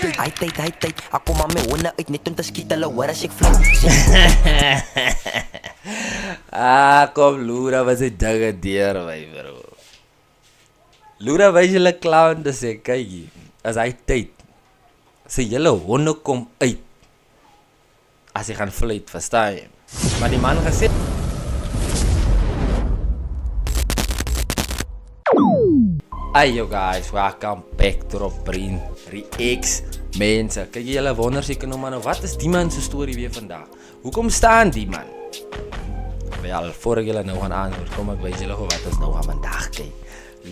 Hy tyd, ek kom maar my honde uit net om te skiet hulle hoor as ek vlou. Kom Lura was 'n dinge deur my bro. Lura wys julle clown te sê, kykie, as hy tyd, sy julle honde kom uit, as hy gaan fluit, verstaan jy? Maar die man gesê, hey yo guys, welcome back to Rob Breen Reacts. Mense, kyk julle wonder seker nou maar, wat is die man se storie weer vandag? Hoekom staan die man? Wel, voor ek julle nou gaan antwoord, kom ek wys julle gou wat ons nou gaan vandag kyk.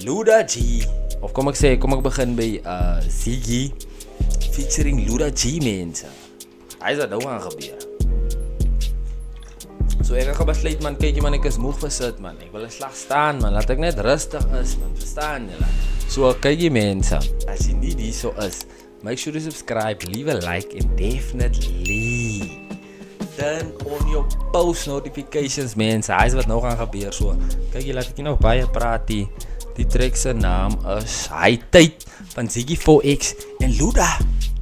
Luda G, of kom ek begin by Ziggy featuring Luda G, mense. Hy is wat nou gaan gebeur. So ek gaan besluit man, kyk jy man, ek is moeg gesit man. Ek wil 'n slag staan man, laat ek net rustig is man, verstaan julle? So kyk jy mense, as jy nie die so is, make sure to subscribe, leave a like and definitely turn on your post notifications mense. Hy is wat nou gaan gebeur so. Kyk jy, laat ek nou baie praat die track se naam is Hy Tyd van Ziggy 4X en Luda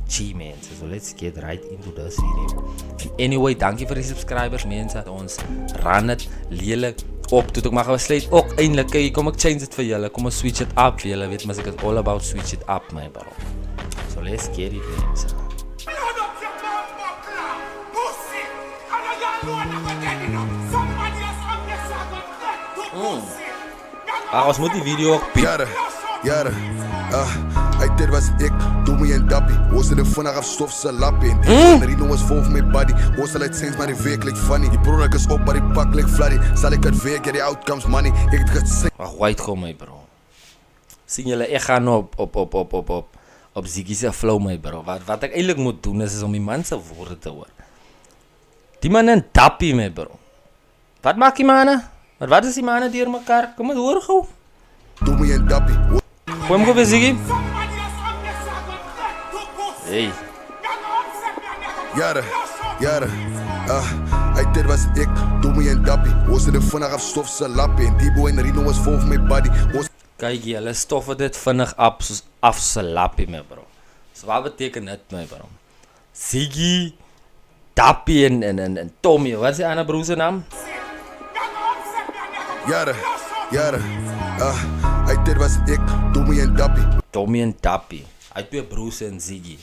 G mense. So let's get right into this video. Anyway, dankie vir die subscribers mense. Ons ran dit lelik op. Toe ek maar besluit ook eintlik, kyk, kom ek change dit vir julle. Kom ons switch it up vir julle. Weet maar ek is all about switch it up my bro. So let's get it mense. Ons moet die video ook Jare, hy dit was ek, doe my en dappie. Ons het 'n vinnig af stof se lappie. En die Rino was vol van my body. Ons sal het sinds maar die week like funny. Die product is op, maar die pak like fladdy. Sal ek het werk, die outcomes money. Ek het gesing. White kom my bro. Sien julle, ek gaan op Ziggy se flow my bro. Wat ek eintlik moet doen is om die man se woorde te hoor. Die man en dappie my bro. Wat maak die manne? Wat is die manne deur mekaar? Kom maar hoor gou. Doe my en dappie. Kom gou vir Ziggy. Hey. Jare, hy dit was ek, doe my en dappie. Ons het 'n vinnig af stof se lappie. En die boy en Rino was vol van my body. Kyk jy, hulle stof dit vinnig op soos af se lappie my bro. So wat beteken dit my bro? Ziggy, Dappie en Tommy, wat is die ander broer se naam? Jare, hy dit was ek, doe my en dappie. Tommy en Dappie, hy twee broers en Ziggy.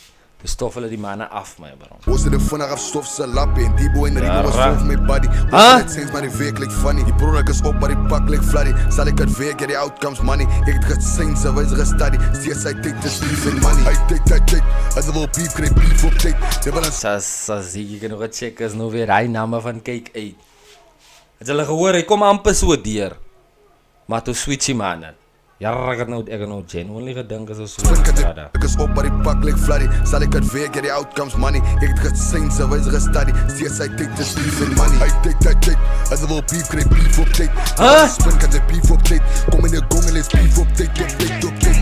Die stof hulle die manne af my bro. Ons het 'n vinnig af stof se lappie. En die boy en Rino was vol van my body. Ons het sinds maar die week like funny. Die product is op, maar die pak like fladdy. Sal ek het werk, die outcomes money. Ek het gesien, so wys gestudy. Steeds hy tyd is lief en money. Hy tyd, as wil beef kry beef op tyd. Sa Ziggy kan nog check as nou weer hy name van kyk uit. Het hulle gehoor, hy kom amper so deur. Maar toe switch die man het. Ja, ek het nou genuinely gedink as so. Ek is op, maar die pak like fladdy. Sal ek het werk, die outcomes money. Ek het gesien, so wys gestudy. Steeds hy tyd is lief en money. Hy tyd, as wil beef kry beef op tyd. Spin kan jy beef op tyd. Kom in die gongel is beef op tyd.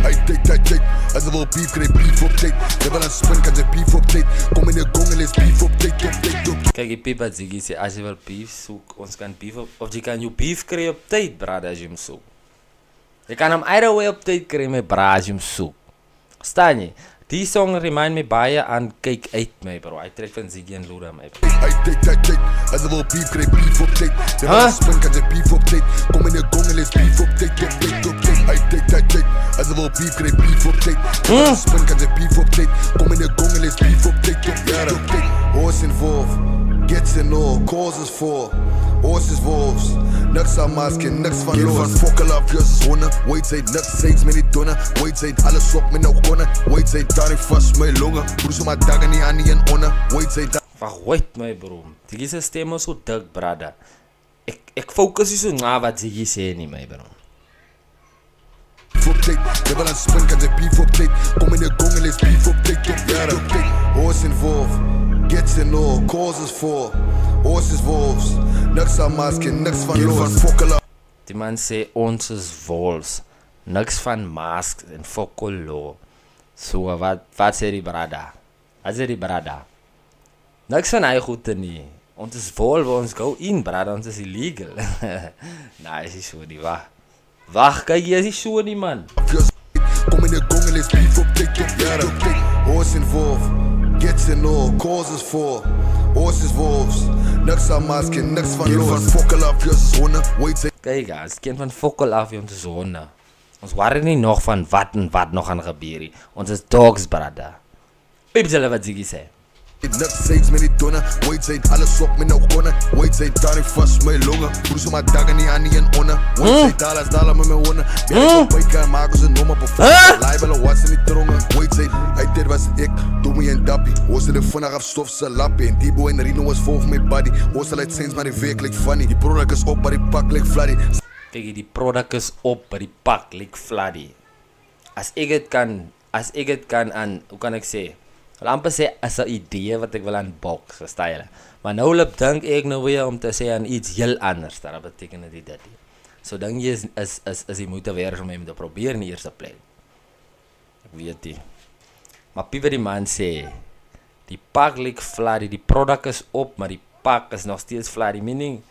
Hy tyd, as wil beef kry beef op tyd. Jy wil 'n spin kan jy beef op tyd. Kom in die gongel is beef op tyd. Kyk, die pipa Ziggy sê, as jy wil beef soek, ons kan beef op, of jy kan jou beef kry op tyd, brad, as jy hom soek. Jy kan hom either way op tyd kry, my bra, as jy hom soek. Staan jy? Die song remind me baie aan Kyk Uit, my bro. Hy trek van Ziggy en Luda, my bro. Hy tyd, as wil beef kry beef op tyd. Jy wil 'n spin kan jy beef op tyd. Kom in die gongel is beef op tyd. Hy tyd, as wil beef kry beef op tyd. Jy wil 'n spin kan jy beef op tyd. Kom in die gongel is beef op tyd. Horse involved, gets in all, causes for. Horses wolves, niks aan maske, niks van los. Van fokkel af, Jesus honde. Wait, sy niks, steeds met die donne. Wait, sy alles op met nou konne. Wait, sy daar nie vast my longe. Broer, so maar dagen nie aan die en onne. Wait, sy daar. Wait, my bro. Ziggy se stem is so dik, brada. Ek fokus nie so na wat Ziggy sê nie, my bro. Jy wil 'n spin kan jy beef op tyd. Kom in die gongel is beef op tyd. Horse involved, gets in all, causes for. Horses wolves, niks aan maske, niks van los. Die man sê ons is wolves, niks van mask en fokkolo. So wat sê die brada? Wat sê die brada? Niks van hy goede nie. Ons is wolf, ons go in brada, ons is illegal. Nee, is so nie waar. Wag, kyk jy is so nie man. Kom in die gongel is beef op tyd. Horse involved, gets in all, causes for. Horses wolves, niks aan masker, niks van los. Van fokkel af, jy is honde, wait say. Kyk guys, kind van fokkel af om te sonne. Ons worry nie nog van wat en wat nog gaan gebeur nie. Ons is dogs, brother. Pips hulle wat Ziggy sê. Niks steeds met die donne, wait say, alles op met nou konne. Wait say, daar nie vast my longe. Broes om my dagen nie aan nie in onne. Wait say, dollars met my honde. Bjerg op byke en maak ons een nommer perform. Live hulle was in die tronge. Wait say, hy dit was ek, Doemie en Dappie. Ons het die vinnig af stof se lappie. En Debo en Rino was vol vir my body. Ons sal uit sens maar die week like funny. Die product is op, maar die pak like fladdy. Kyk, die product is op, maar die pak like fladdy. As ek het kan aan, hoe kan ek sê? Wil amper sê as 'n idee wat ek wil unbox, verstaan julle? Maar nou loop dink ek nou weer om te sê aan iets heel anders, dat beteken dit dit. So dink jy is die moeite werd om hom te probeer in die eerste plek. Ek weet nie. Maar Pieper die man sê, die pak lyk fladdy, die product is op, maar die pak is nog steeds fladdy, meaning,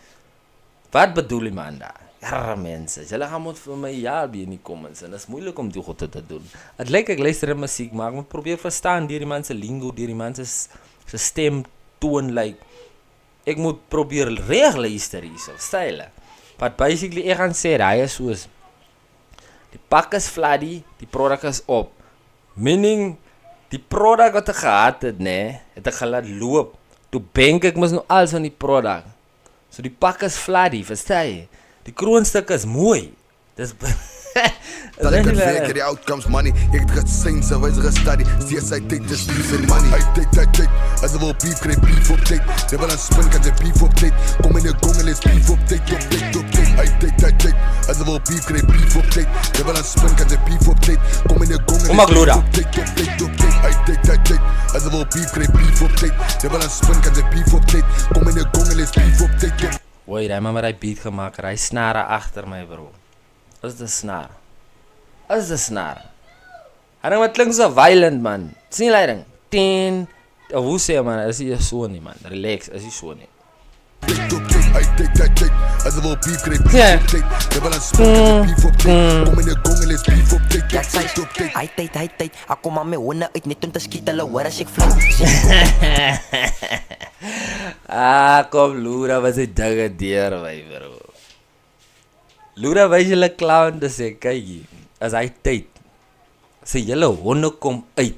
wat bedoel die man daar? Ja mense, julle gaan moet vir my in die comments en dit is moeilik om die goed te doen. Het lyk ek luister musiek, maar ek moet probeer verstaan deur die man se lingo, deur die man se stem toon lyk. Ek moet probeer reg luister hierso, style. But basically ek gaan sê hy is soos die pak is fladdy, die product is op. Meaning die product wat ek gehad het, het ek gelaat loop. Toe bank ek mos nou alles van die product. So die pak is fladdy, verstaan jy? Die kroonstuk is mooi. Dis dat ek kan werk die outcomes money. Ek het gesien so wys gestudy. Steeds hy tyd is losing money. Hy tyd. As wil beef kry beef op tyd. Jy wil aan spin kan jy beef op tyd. Kom in die gong en let's beef op tyd. Hy tyd. As wil beef kry beef op tyd. Jy wil aan spin kan jy beef op tyd. Kom in die gong en let's beef op tyd. Hy tyd. As wil beef kry beef op tyd. Jy wil aan spin kan jy beef op tyd. Kom in die gong en let's beef op tyd. Wait, hy maar hy beat gemaak, hy snare agter my bro. Is die snaar? Hy ding wat klink so violent man. Sien jy ding? Ten. Hoe sê man, is hy so nie man. Relax, is hy so nie. Hy tyd. As wil beef kry beef op tyd. Jy wil aan spin kan jy beef op tyd. Kom in die gong en let's beef op tyd. Hy tyd, ek kom aan my honde uit net om te skiet, hulle hoor as ek vlieg. Kom Lura was die dinge deur my bro. Lura wys julle clown te sê, kyk, as hy tyd, sy julle honde kom uit,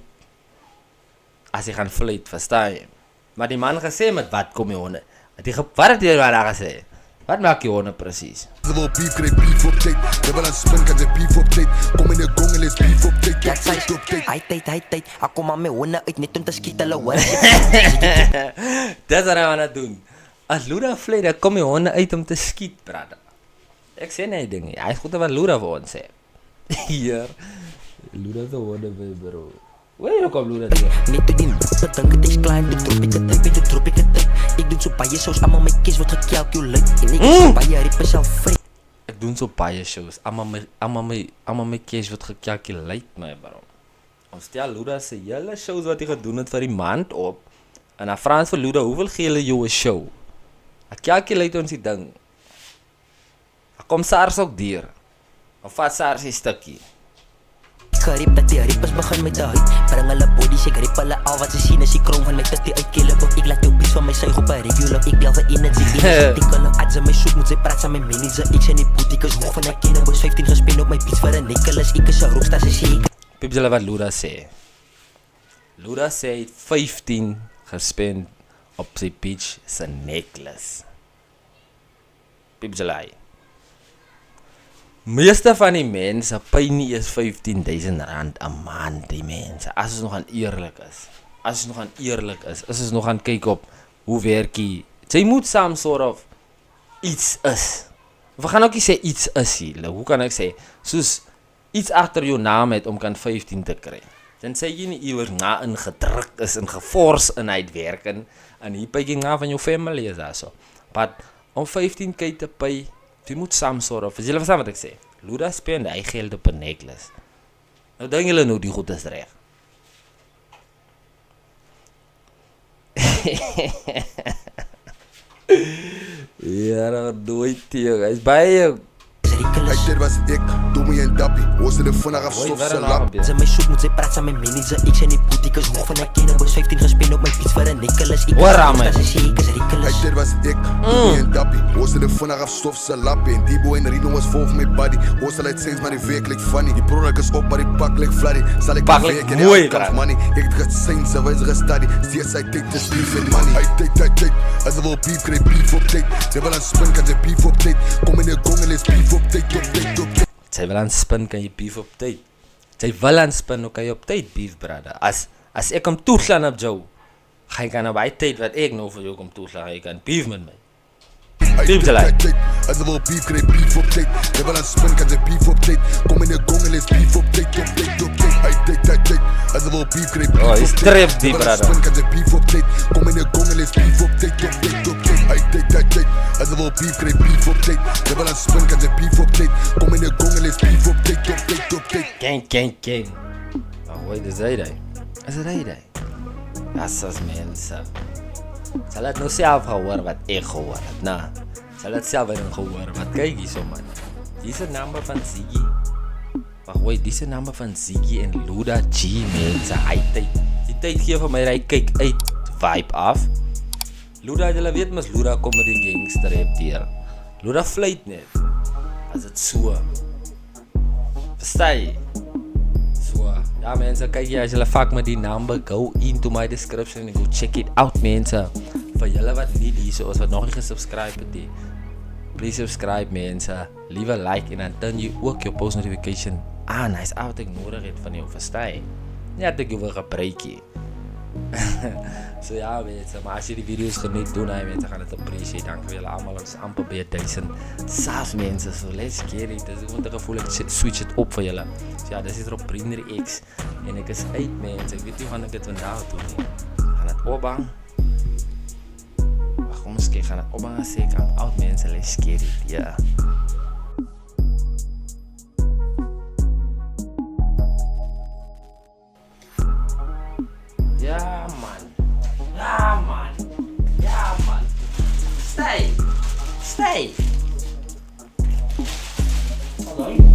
as hy gaan fluit, verstaan jy? Maar die man gesê met wat kom die honde? Wat het jy daar gesê? Wat maak die honde precies? As wil beef kry beef op tyd. Jy wil aan spin kan jy beef op tyd. Kom in die gong en let's beef op tyd. Hy tyd, ek kom aan my honde uit net om te skiet, hulle hoor as ek Dis wat hy aan het doen. As Lura vlei, dan kom die honde uit om te skiet, brother. Ek sê nie ding nie, hy is goed wat Lura vir ons sê. Hier, Lura se honde wil bro. Waar kom Lura hier? Net toe die dink het is klein, toe trop ek het. Ek doen so baie shows, almal my kies word gekalkuleer. En ek so baie rippe self vry. Ek doen so baie shows, almal my kies word gekalkuleer, my bro. Ons stel Lura se hele shows wat hy gedoen het vir die maand op. En dan Frans vir Lura, hoeveel gee hulle jou 'n show? Ek kalkuleer ons die ding. Ek kom SARS ook deur. Of vat SARS 'n stukkie. Geriep dat die rippers begin met 'n huid. Bring hulle bodies, ek rip hulle al wat ze sien is die kroon van my titty uitkele. Ek laat jou pies van my suig op 'n regular. Ek bel vir energy, ek hulle adze my soek, moet sy praat saam met my manager. Ek sien die boutiques hoog van 'n cannabis 15 gespend op my beats vir 'n Nicholas. Ek is 'n rockstar se shake. Pips hulle wat Lura sê. Lura sê 15 gespend op sy beach se necklace. Pips hulle. Meeste van die mense pay nie eens R15,000 'n maand, die mense. As ons nog aan eerlik is. As ons nog aan kyk op hoe werk jy. Jy moet some sort of iets is. We gaan ook nie sê iets is hier. Hoe kan ek sê? Soos iets agter jou naam het om kan 15 te kry. Dan sê jy nie iewers na ingedruk is en geforce in uitwerk en hier pay jy na van jou family is daar so. But om 15k te pay, jy moet some sort of, is julle verstaan wat ek sê? Lura spend hy geld op 'n necklace. Nou dink julle nou die goed is reg. Ja, nou doe dit, hy is baie. Hy dit was ek, Doemie en Dappie. Ons het 'n vinnig af Hoi, stof wat se een lap. avond, Ze mij zoekt, moet zij praten met manager. Ik zijn die boutique, is hoog van haar kinderen. Boys 15 gespeeld op mijn fiets voor een Nicholas. Ik Hoor was aan, man. dat ze zie, ik is Hey, Ricolas. dit was ik, Doobie en Dappie. Ons het 'n vinnig af stof se lap. En die boy en Rino was vol van my body. Ons sal uit sings, maar die werk lyk funny. Die product is op, maar die pak lyk fladdy. Sal ek Pak die lyk werk en die mooi, uitkomst bro. money. Ek het gesien, sy wys gestudy. Steeds sy tyd is lief en money. Hy tyd. As ek wil beef, kry beef op tyd. Jy wil aan spin, kan jy beef op tyd. Kom in die gong en let's beef op tyd. Sy wil aan spin, kan jy beef op tyd. Sy wil aan spin, hoe kan jy op tyd beef, brother? As ek hom toeslaan op jou, ga ek aan op hy tyd wat ek nou vir jou kom toeslaan, jy kan beef met my. Diep te like. As ek wil beef, kry beef op tyd. Jy wil aan spin, kan jy beef op tyd. Kom in die gong en let's beef op tyd. Hy tyd. As ek wil beef, kry beef Oh, op hy's tyd. trip die, Jy wil aan brother. spin, kan jy beef op tyd. Kom in die gong en let's beef op tyd. Hy tyd. As ek wil beef, kry beef op tyd. Jy wil aan spin, kan jy beef op tyd. Kom in die gong en let's beef op tyd. Gang. Maar hoor, dis hy die. Is dit hy die? Assas mense. Sal het nou self gehoor wat ek gehoor het, na. Sal het self weer gehoor wat kyk hier so, man. Dis 'n nummer van Ziggy. Maar hoor, dis 'n nummer van Ziggy en Luda G, mense. Hy tyd. Die tyd gee vir my hy kyk uit vibe af. Luda, jy weet mos Luda kom met die gangster rap hier. Luda fluit net. As dit so. Verstaan jy? So, ja mense, kyk jy as julle fuck met die number, go into my description en go check it out mense. Vir julle wat nie hierso is, wat nog nie gesubscribe het nie, please subscribe mense, leave a like en dan turn jy ook jou post notification aan, hy's al wat ek nodig het van jou, verstaan jy? Nie dat ek jou wil gebruik nie. So ja mense, maar as jy die video's geniet, doen hy mense, gaan het appreciate, dank vir julle allemaal, ons amper by 1000 subs mense, so let's get it, dis ek moet ek gevoel, ek switch het op vir julle, so ja, dis hier op Brinder X, en ek is uit mense, ek weet nie gaan ek het vandaag doen nie, gaan het opbang, wacht, kom eens kyk, gaan het opbang en sê ek aan oud mense, let's get it, ja. Ja man, stay, hold on.